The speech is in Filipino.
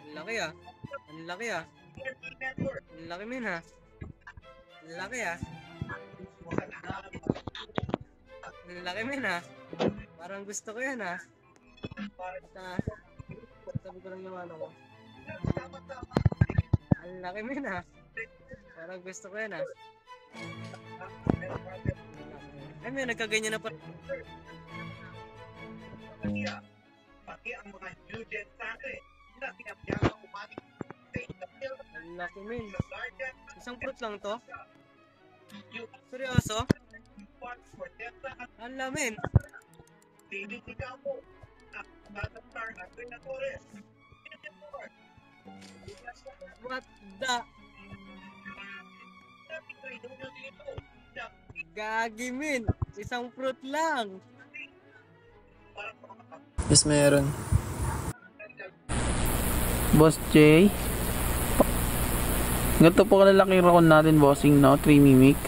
Ang laki ah. Ang laki ah. Ang laki min ha. Ang laki ah. Ang laki min ha. Parang gusto ko yan ha. Sabi ko lang yung ano ko. Ang laki min ha. Parang gusto ko yan ha. Ay may nagkaganyan na pa. Pati ang mga new gen sa akin na pinapiyama umating ang laki min. Isang fruit lang to? Seryoso? Ang lamin. What the? Gagi min. Isang fruit lang. Yes, meron. Boss J. Ganito po kalalaking rakon natin, bossing, no? 3 mimic.